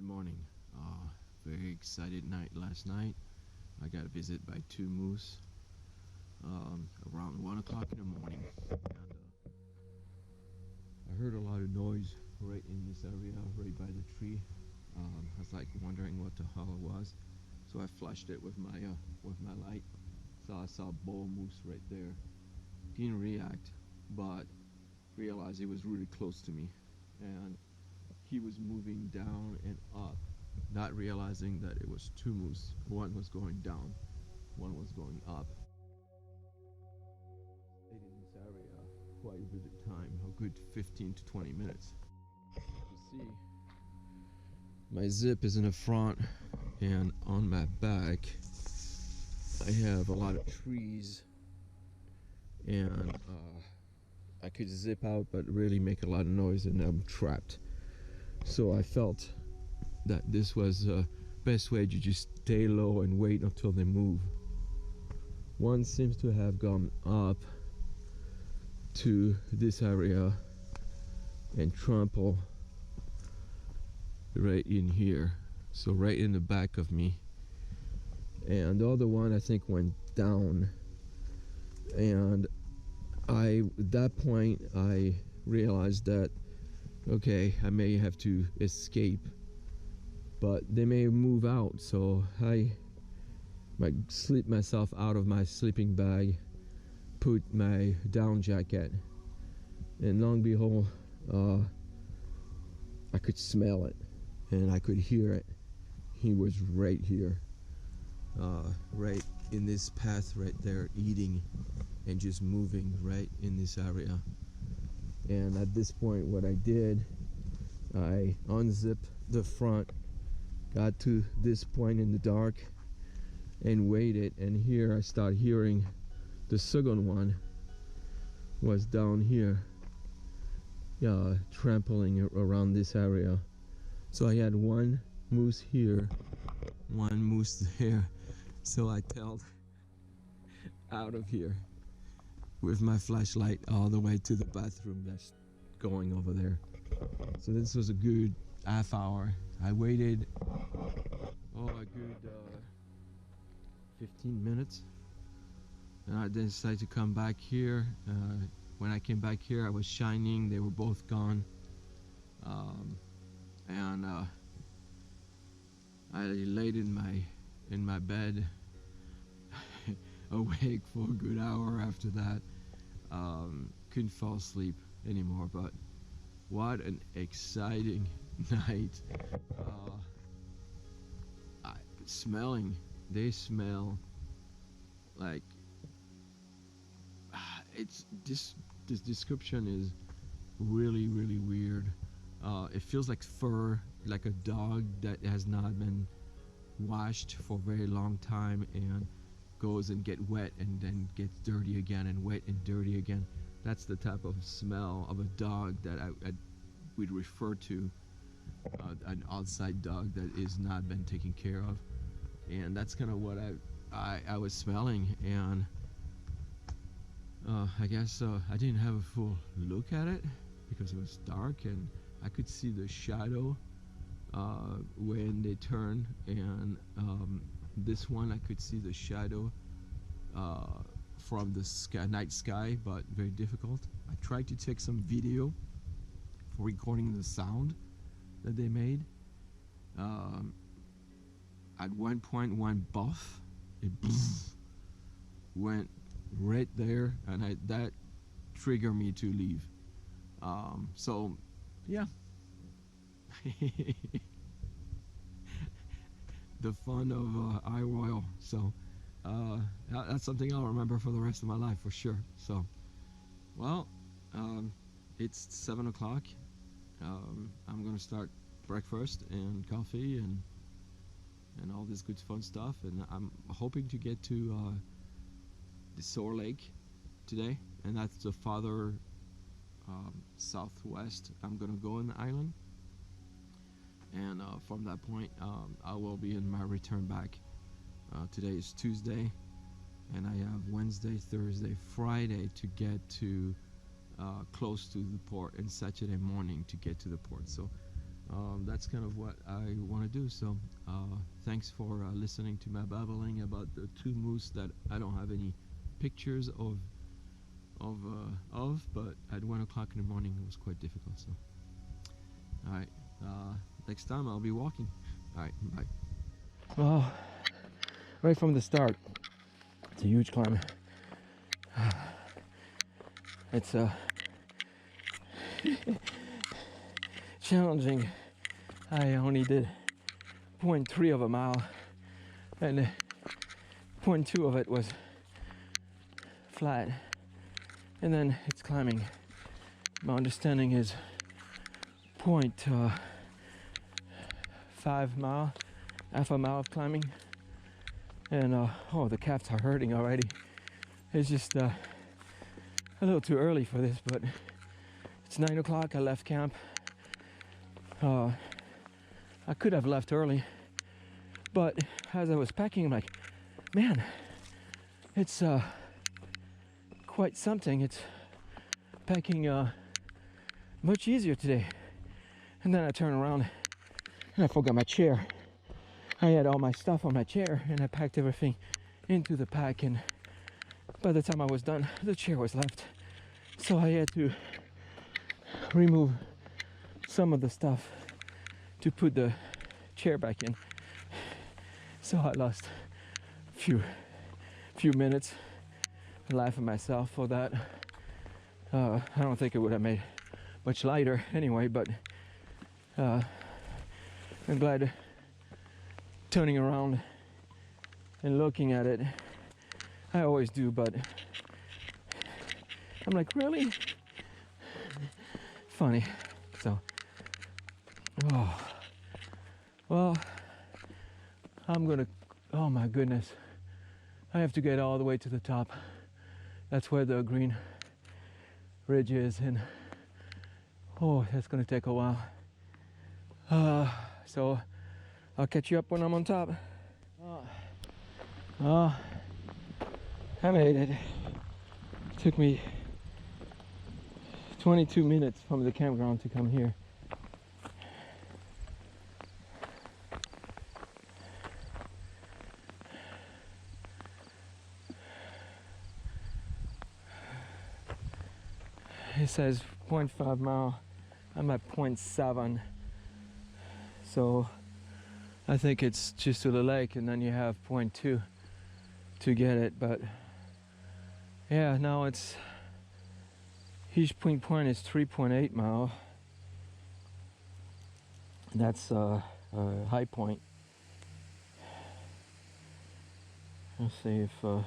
morning. Very excited night last night. I got a visit by two moose around 1 o'clock in the morning. And I heard a lot of noise right in this area, right by the tree. I was like wondering what the hell it was. So I flashed it with my light. So I saw a bull moose right there. Didn't react, but realized it was really close to me. And he was moving down and up, not realizing that it was two moose. One was going down, one was going up. Stayed in this area quite a bit of time, a good 15 to 20 minutes. You see, my zip is in the front, and on my back I have a lot of trees, and I could zip out but really make a lot of noise and I'm trapped. So I felt that this was the best way to just stay low and wait until they move. One seems to have gone up to this area and trample right in here, so right in the back of me. And the other one I think went down, and at that point I realized that okay, I may have to escape, but they may move out, so I might slip myself out of my sleeping bag, put my down jacket, and long and behold, I could smell it and I could hear it. He was right here, right in this path right there, eating and just moving right in this area. And at this point, what I did, I unzipped the front, got to this point in the dark, and waited. And here I start hearing the second one was down here, trampling around this area. So I had one moose here, one moose there. So I tailed out of here with my flashlight all the way to the bathroom that's going over there. So this was a good half hour. I waited a good 15 minutes, and I decided to come back here. When I came back here, I was shining. They were both gone, and I laid in my bed awake for a good hour after that. Couldn't fall asleep anymore, but what an exciting night. They smell like this description is really weird. It feels like fur, like a dog that has not been washed for a very long time and goes and get wet and then gets dirty again and wet and dirty again. That's the type of smell of a dog that I would refer to, an outside dog that is not been taken care of. And that's kind of what I was smelling. And I guess I didn't have a full look at it because it was dark, and I could see the shadow when they turned, and this one I could see the shadow from the night sky, but very difficult. I tried to take some video for recording the sound that they made. At one point, one buff, it went right there, and that triggered me to leave. So yeah. The fun of Isle Royale. So that's something I'll remember for the rest of my life for sure. So, well, it's 7 o'clock. I'm gonna start breakfast and coffee and all this good fun stuff, and I'm hoping to get to Desor Lake today, and that's the farther southwest I'm gonna go in the island. And from that point, I will be in my return back. Today is Tuesday, and I have Wednesday, Thursday, Friday to get to close to the port, and Saturday morning to get to the port. So that's kind of what I want to do. So thanks for listening to my babbling about the two moose that I don't have any pictures of, but at 1 o'clock in the morning it was quite difficult. So all right, next time I'll be walking. All right, bye. Well, right from the start, it's a huge climb. It's challenging. I only did 0.3 of a mile, and 0.2 of it was flat, and then it's climbing. My understanding is 0.5 mile, half a mile of climbing, and oh, the calves are hurting already. It's just a little too early for this, but it's 9 o'clock. I left camp. I could have left early, but as I was packing, I'm like, man, it's quite something. It's packing much easier today. And then I turned around and I forgot my chair. I had all my stuff on my chair and I packed everything into the pack, and by the time I was done, the chair was left. So I had to remove some of the stuff to put the chair back in. So I lost a few minutes laughing myself for that. I don't think it would have made much lighter anyway, but I'm glad turning around and looking at it. I always do, but I'm like, really? Funny. So, oh, well, I'm gonna, oh my goodness, I have to get all the way to the top. That's where the green ridge is, and oh, that's gonna take a while. So I'll catch you up when I'm on top. I made it. It took me 22 minutes from the campground to come here. It says 0.5 mile. I'm at 0.7. So I think it's just to the lake, and then you have 0.2 to get it. But yeah, now it's each point is 3.8 mile. That's a high point. Let's see if I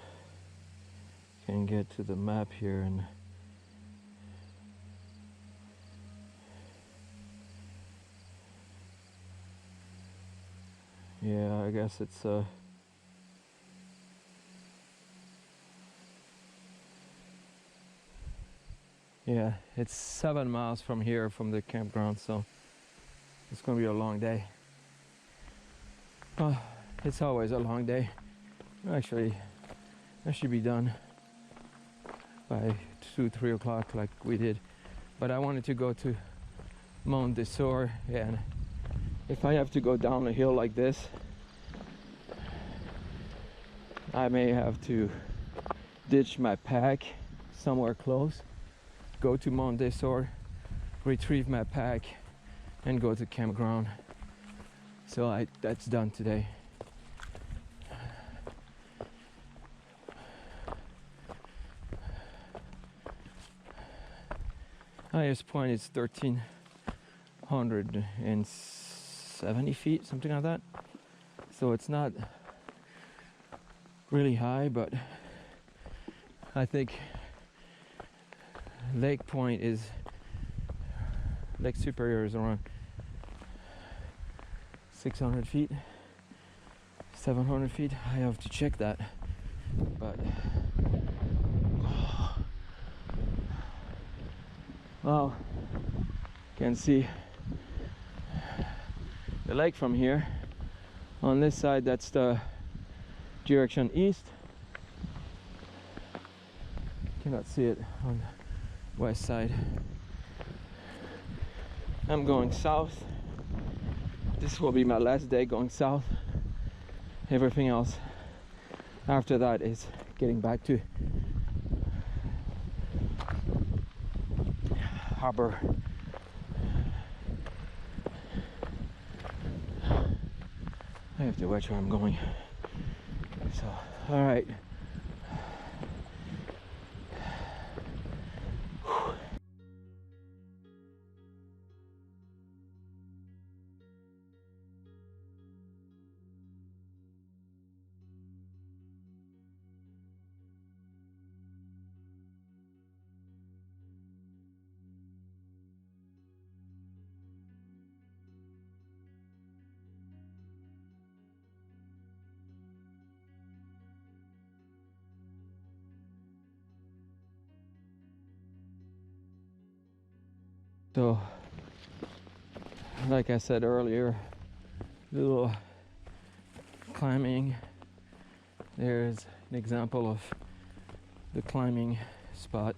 can get to the map here and yeah, I guess it's yeah, it's 7 miles from here, from the campground, so it's gonna be a long day. Well, it's always a long day. Actually, I should be done by 2-3 o'clock like we did, but I wanted to go to Mount Desor, and if I have to go down a hill like this, I may have to ditch my pack somewhere close, go to Mount Desor, retrieve my pack, and go to campground. So that's done today. Highest point is 1,370 feet, something like that. So it's not really high, but I think Lake Superior is around 600 feet, 700 feet. I have to check that, but well, you can see the lake from here. On this side, that's the direction east. Cannot see it on the west side. I'm going south. This will be my last day going south. Everything else after that is getting back to Habor. I have to watch where I'm going. So, all right. So, like I said earlier, little climbing. There's an example of the climbing spot.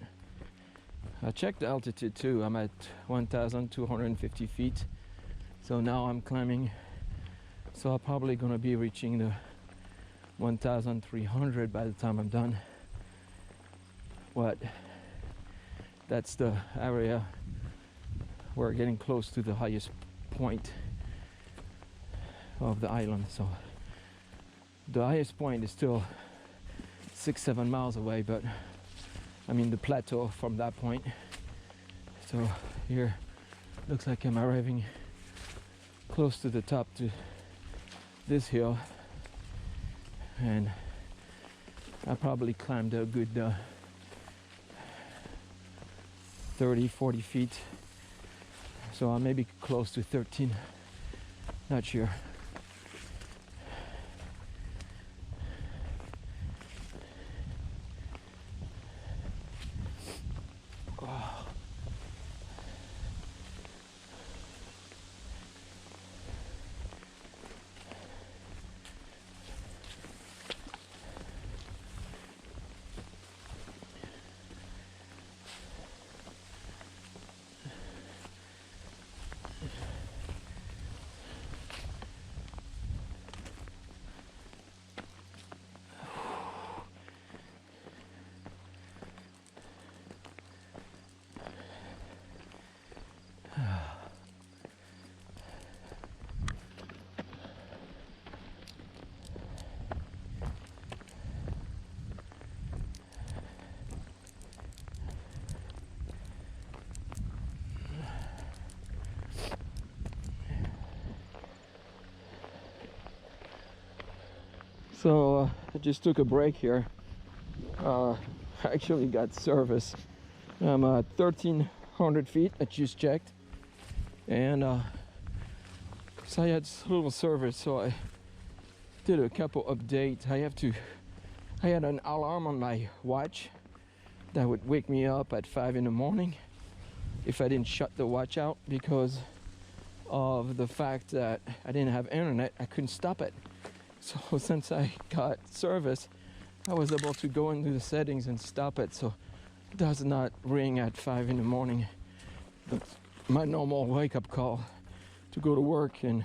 I checked the altitude too. I'm at 1,250 feet. So now I'm climbing. So I'm probably gonna be reaching the 1,300 by the time I'm done. But that's the area. We're getting close to the highest point of the island. So the highest point is still 6-7 miles away, but I mean the plateau from that point. So here looks like I'm arriving close to the top to this hill, and I probably climbed a good 30-40 feet. So I may be close to 13, not sure. Oh. So I just took a break here. I actually got service. I'm at 1,300 feet. I just checked, and so I had a little service. So I did a couple updates. I had an alarm on my watch that would wake me up at 5 in the morning if I didn't shut the watch out, because of the fact that I didn't have internet. I couldn't stop it. So since I got service, I was able to go into the settings and stop it, so it does not ring at 5 in the morning. That's my normal wake-up call to go to work, and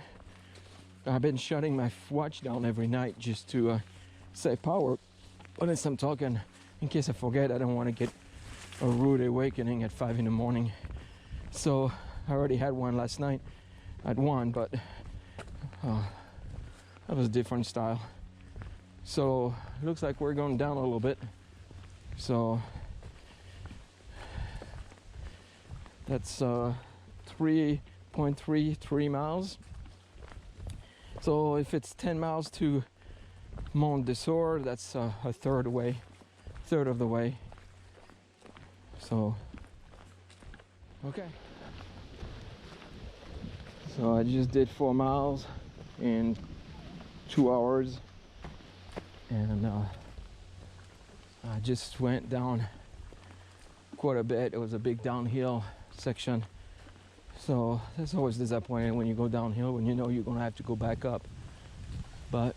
I've been shutting my watch down every night just to save power. But as I'm talking, in case I forget, I don't want to get a rude awakening at 5 in the morning. So I already had one last night at 1, but that was a different style. So it looks like we're going down a little bit. So that's 3.33 miles. So if it's 10 miles to Mont Desor, that's a third of the way. So okay. So I just did 4 miles in 2 hours, and I just went down quite a bit. It was a big downhill section, so that's always disappointing when you go downhill, when you know you're gonna have to go back up. But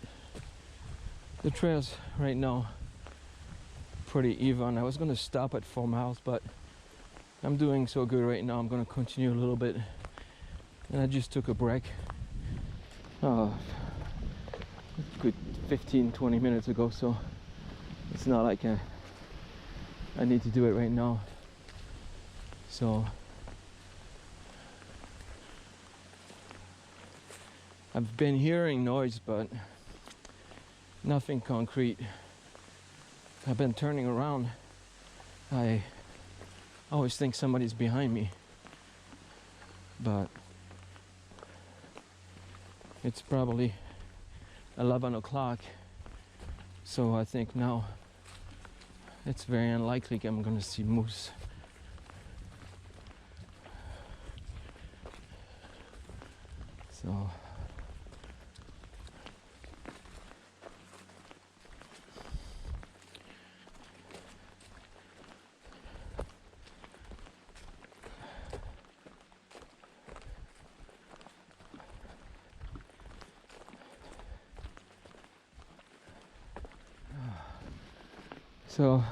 the trails right now pretty even. I was gonna stop at 4 miles, but I'm doing so good right now, I'm gonna continue a little bit. And I just took a break good 15-20 minutes ago, so it's not like I need to do it right now. So I've been hearing noise, but nothing concrete. I've been turning around. I always think somebody's behind me, but it's probably 11 o'clock, so I think now it's very unlikely I'm gonna see moose. So So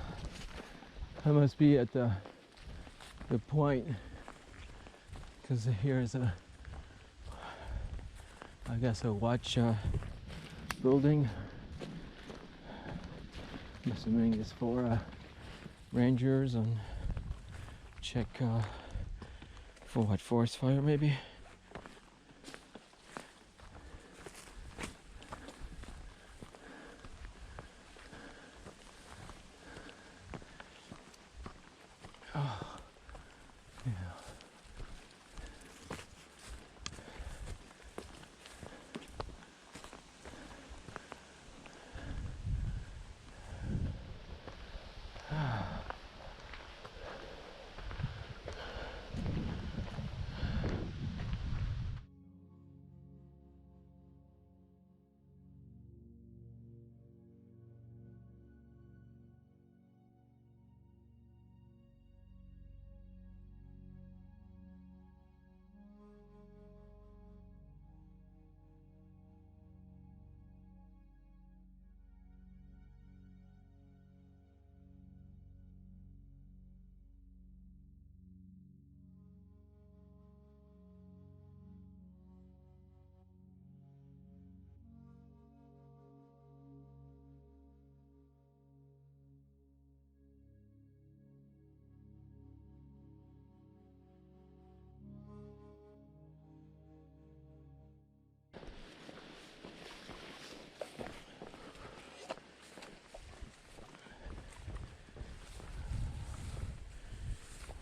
I must be at the point, because here's I guess a watch building. I'm assuming it's for rangers and check for what, forest fire maybe.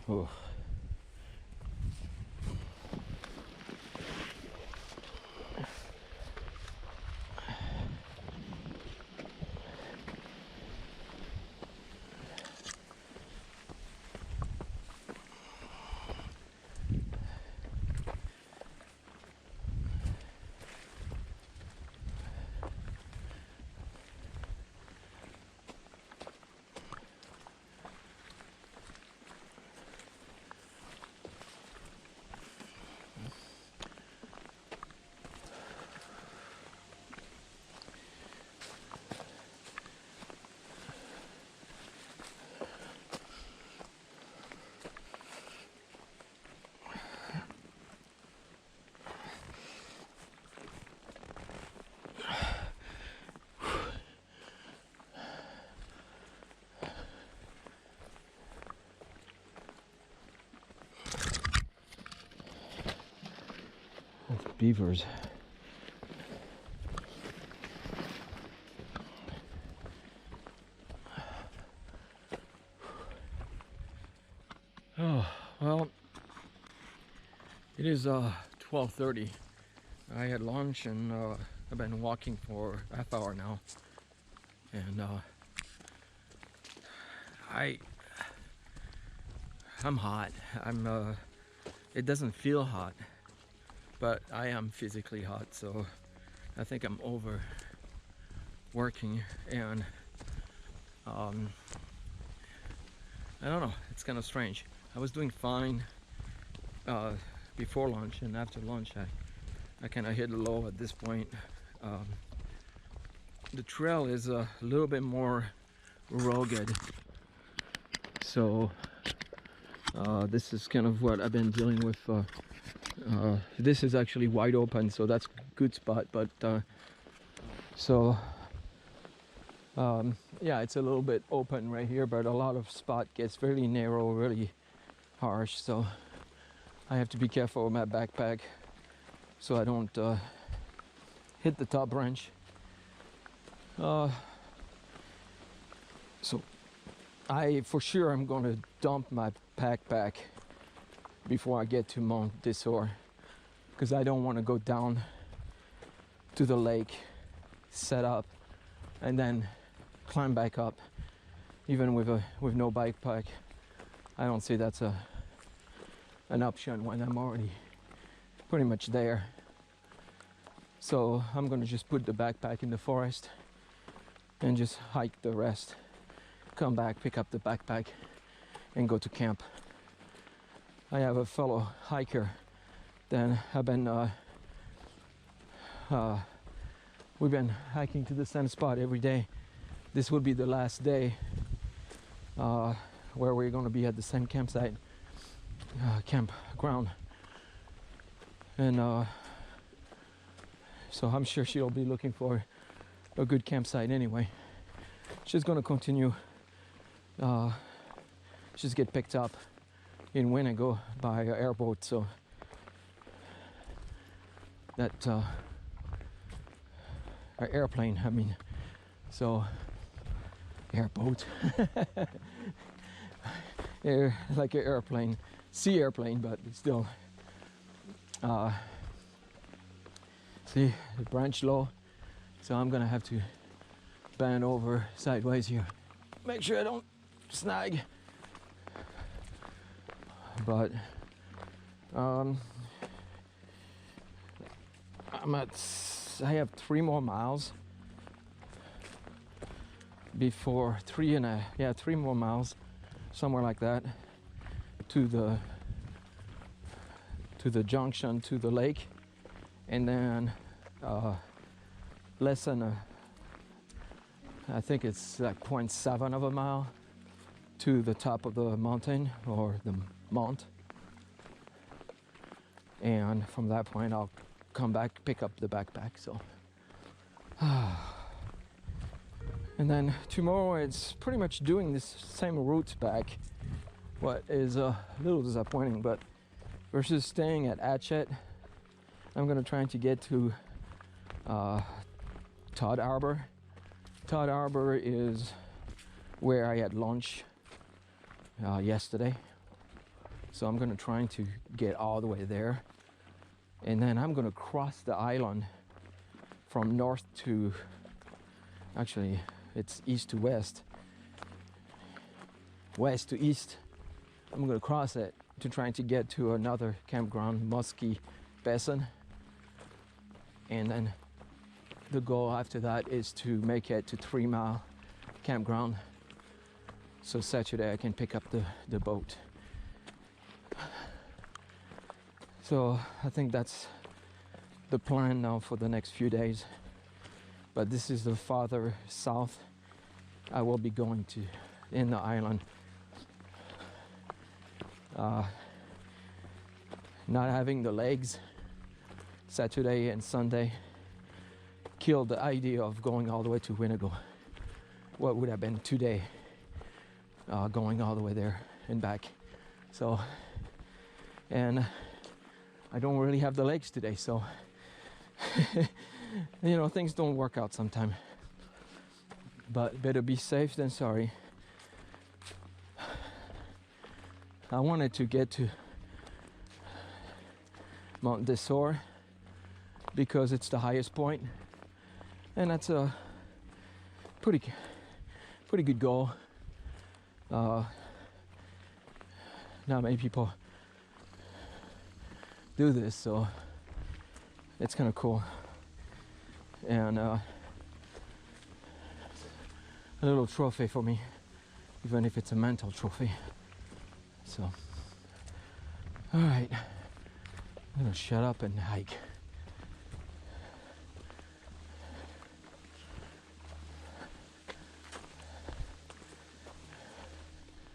Oh. That's beavers. Oh, well, it is 12:30. I had lunch and I've been walking for a half hour now, and I'm hot. It doesn't feel hot, but I am physically hot, so I think I'm overworking, and I don't know, it's kind of strange. I was doing fine before lunch, and after lunch I kind of hit a low at this point. The trail is a little bit more rugged, so this is kind of what I've been dealing with This is actually wide open, so that's a good spot. But yeah, it's a little bit open right here, but a lot of spot gets really narrow, really harsh. So I have to be careful with my backpack so I don't hit the top branch. So for sure I'm going to dump my backpack before I get to Mount Desor, because I don't want to go down to the lake, set up, and then climb back up, even with no backpack. I don't see that's an option when I'm already pretty much there. So I'm gonna just put the backpack in the forest and just hike the rest, come back, pick up the backpack, and go to camp. I have a fellow hiker, then we've been hiking to the same spot every day. This will be the last day where we're going to be at the same campsite, campground. And so I'm sure she'll be looking for a good campsite anyway. She's going to continue. She's get picked up in Winnebago by an airboat, so that airplane, I mean, so airboat, like an airplane, sea airplane, but it's still. See the branch low, so I'm gonna have to bend over sideways here, make sure I don't snag. But I have 3 more miles before 3 more miles, somewhere like that, to the junction to the lake, and then less than I think it's like 0.7 of a mile to the top of the mountain or the mount, and from that point I'll come back, pick up the backpack. So and then tomorrow it's pretty much doing this same route back, what is a little disappointing, but versus staying at Hatchet, I'm gonna try to get to Todd Harbor. Todd Harbor is where I had lunch yesterday, so I'm gonna try to get all the way there, and then I'm gonna cross the island from north to, actually it's east to west, west to east. I'm gonna cross it to try to get to another campground, Muskie Basin, and then the goal after that is to make it to 3 Mile campground, so Saturday I can pick up the boat. So I think that's the plan now for the next few days, but this is the farther south I will be going to in the island. Not having the legs Saturday and Sunday killed the idea of going all the way to Winnebago. What would have been 2 days going all the way there and back. So, and I don't really have the legs today, so you know, things don't work out sometimes. But better be safe than sorry. I wanted to get to Mount Desor because it's the highest point, and that's a pretty good goal. Not many people do this, so it's kind of cool, and a little trophy for me, even if it's a mental trophy. So, all right, I'm gonna shut up and hike.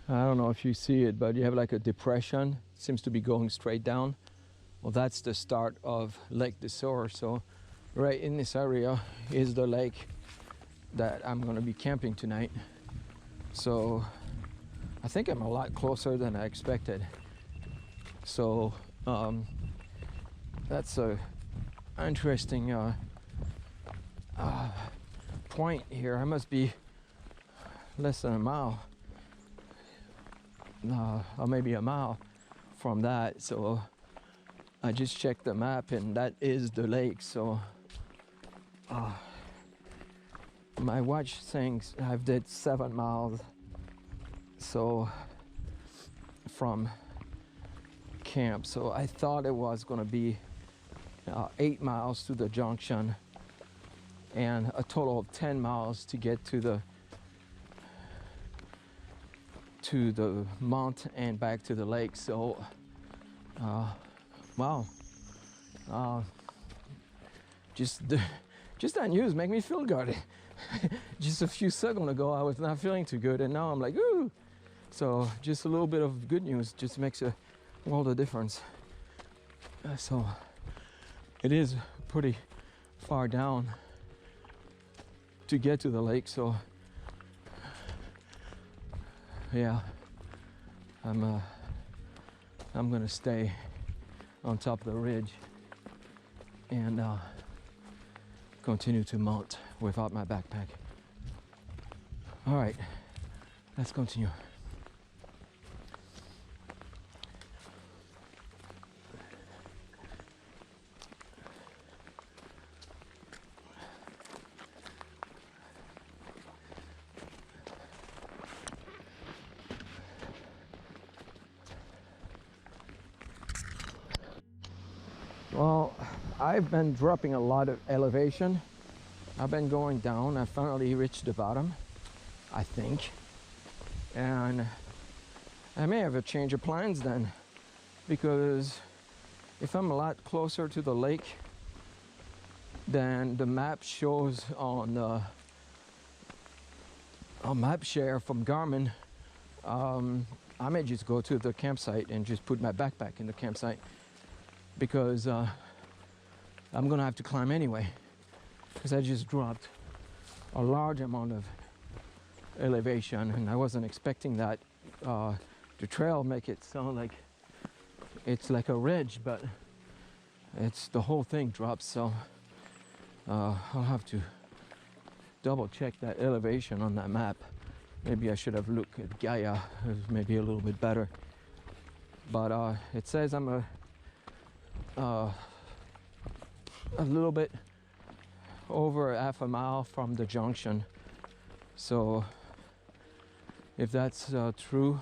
I don't know if you see it, but you have like a depression. It seems to be going straight down Well, that's the start of Lake Desor. So right in this area is the lake that I'm going to be camping tonight. So I think I'm a lot closer than I expected. So that's a interesting point here. I must be less than a mile, or maybe a mile from that. So I just checked the map and that is the lake. So my watch thinks I've did 7 miles so from camp. So I thought it was going to be 8 miles to the junction and a total of 10 miles to get to the mount and back to the lake. So wow, just that news make me feel good. Just a few seconds ago I was not feeling too good, and now I'm like, ooh. So just a little bit of good news just makes a world of difference. So it is pretty far down to get to the lake. So yeah, I'm gonna stay on top of the ridge and continue to mount without my backpack. All right, let's continue. Well, I've been dropping a lot of elevation. I've been going down. I finally reached the bottom, I think. And I may have a change of plans then, because if I'm a lot closer to the lake than the map shows on map share from Garmin, I may just go to the campsite and just put my backpack in the campsite, because I'm gonna have to climb anyway, because I just dropped a large amount of elevation and I wasn't expecting that. The trail make it sound like it's like a ridge, but it's the whole thing drops. So I'll have to double check that elevation on that map. Maybe I should have looked at Gaia, it was maybe a little bit better. But it says I'm a little bit over half a mile from the junction. So if that's true,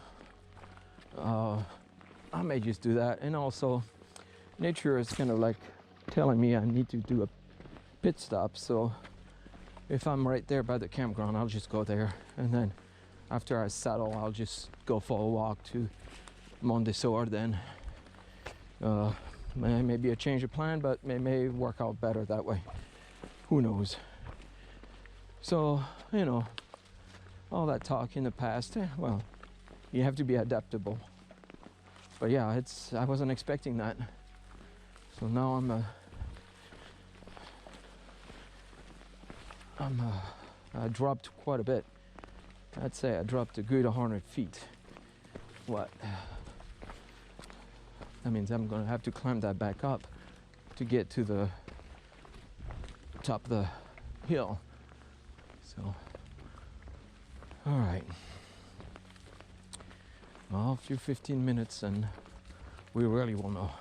I may just do that. And also nature is kind of like telling me I need to do a pit stop. So if I'm right there by the campground, I'll just go there, and then after I settle, I'll just go for a walk to Mont Desor. Then maybe a change of plan, but may work out better that way. Who knows? So, you know, all that talk in the past, well, you have to be adaptable. But yeah, I wasn't expecting that. So now I dropped quite a bit. I'd say I dropped a good 100 feet. What? That means I'm gonna have to climb that back up to get to the top of the hill. So, all right. Well, a few 15 minutes and we really will know.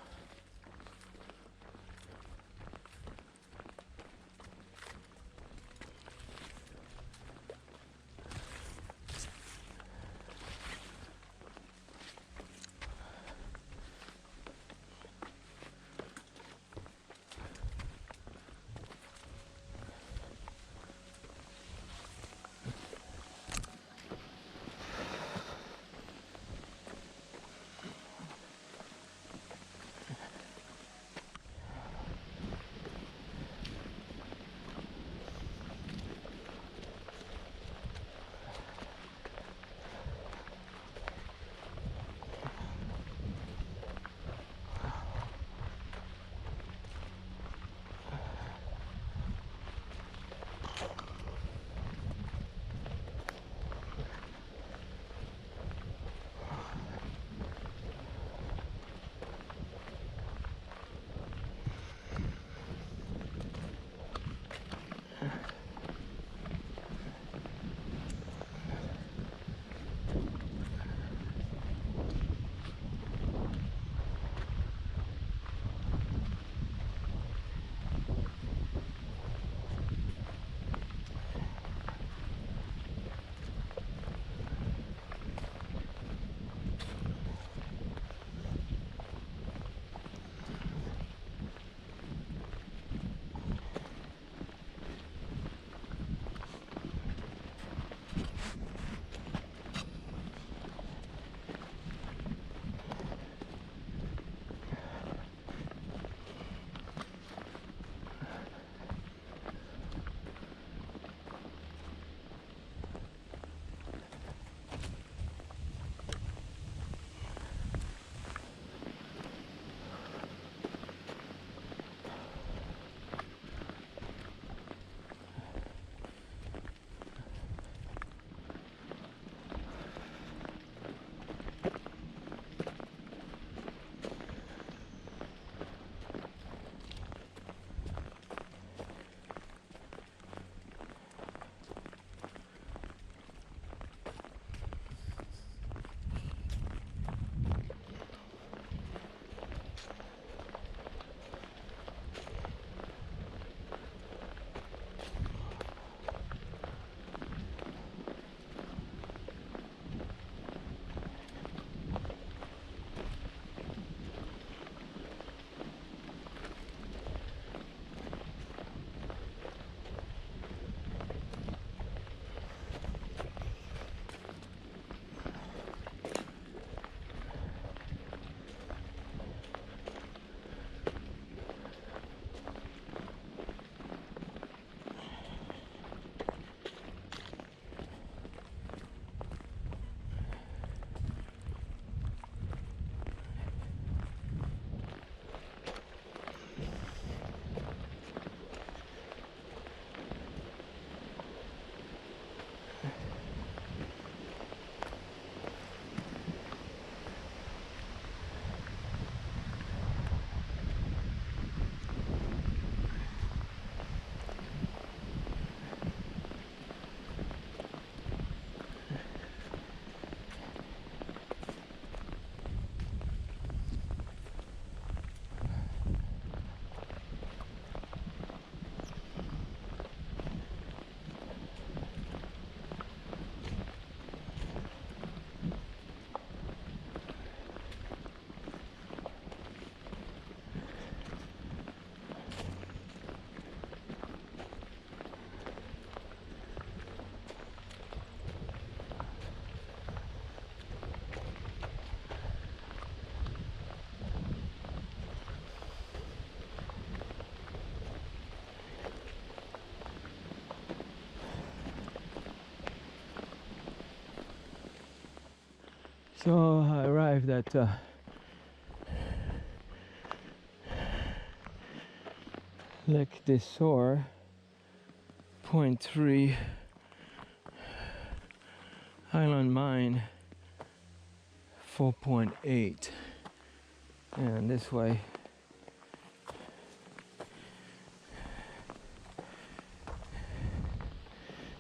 So I arrived at Lake Desor, point 3, Island Mine 4.8, and this way.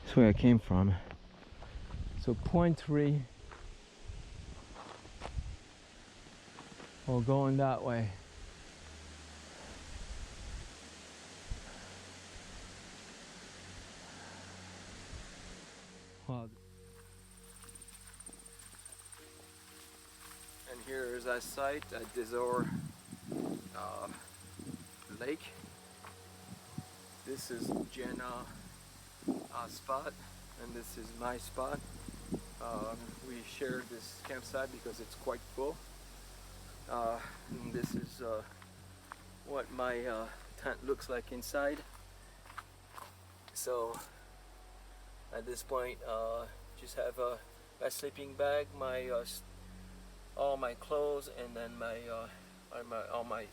That's where I came from. So point 3, or going that way. Wow. And here is our site at Desor Lake. This is Jenna's spot, and this is my spot. We share this campsite because it's quite full. And this is what my tent looks like inside. So at this point, just have my sleeping bag, my all my clothes, and then all my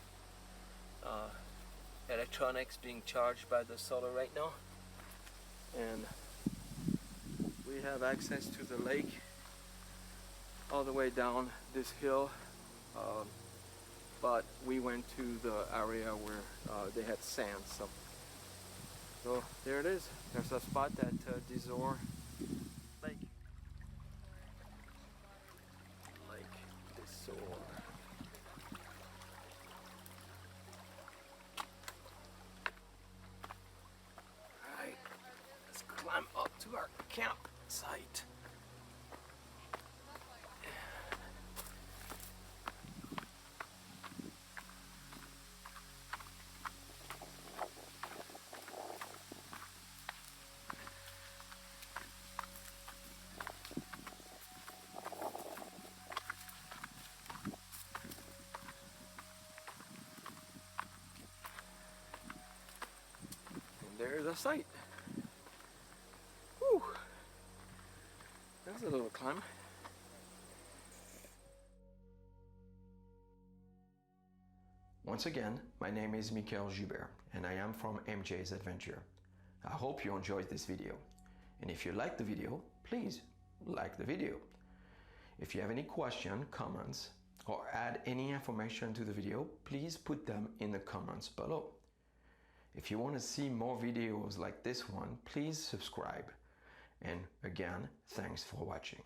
electronics being charged by the solar right now. And we have access to the lake all the way down this hill, but we went to the area where they had sand. So there it is. There's a spot at Desor Lake. Lake Desor. Alright, let's climb up to our campsite. There's the site. Whew. That's a little climb. Once again, my name is McCargoe and I am from MJ's Adventure. I hope you enjoyed this video. And if you liked the video, please like the video. If you have any questions, comments, or add any information to the video, please put them in the comments below. If you want to see more videos like this one, please subscribe. And again, thanks for watching.